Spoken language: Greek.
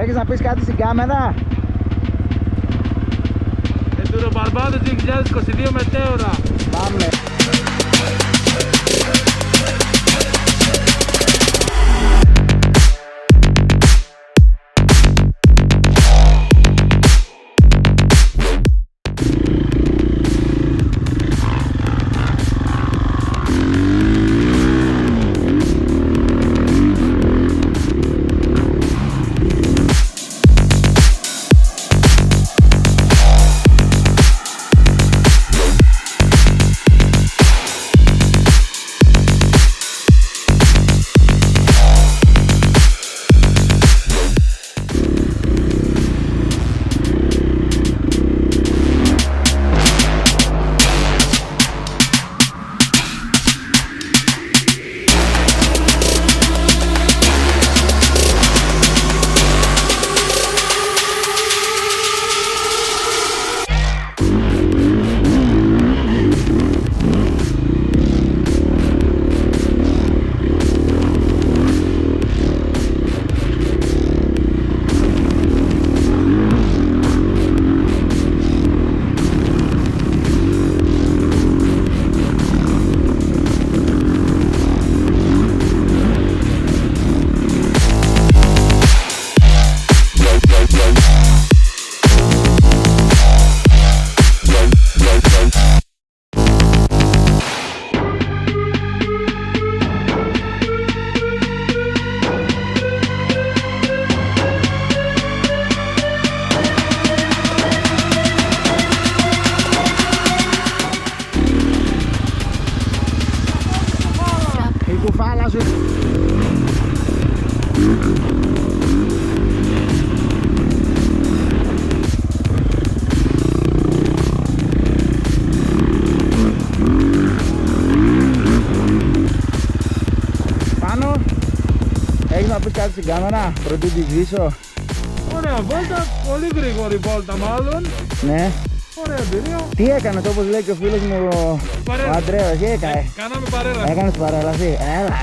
Έχεις να πεις κάτι στην κάμερα? Enduro BarBades 2022 Μετέωρα. Πάμε. κουφάλα σου. Πάνω, έχεις να πεις κάτι στην κάμερα πρωτού τη σβήσω? Ωραία βόλτα, πολύ γρήγορη βόλτα μάλλον. Ναι. Ωραία εμπειρία. Τι έκανες όπως λέει και ο φίλος μου ο Αντρέας, τι έκανε? Κάναμε παρέλαση. Έκανες παρέλαση? Έλα.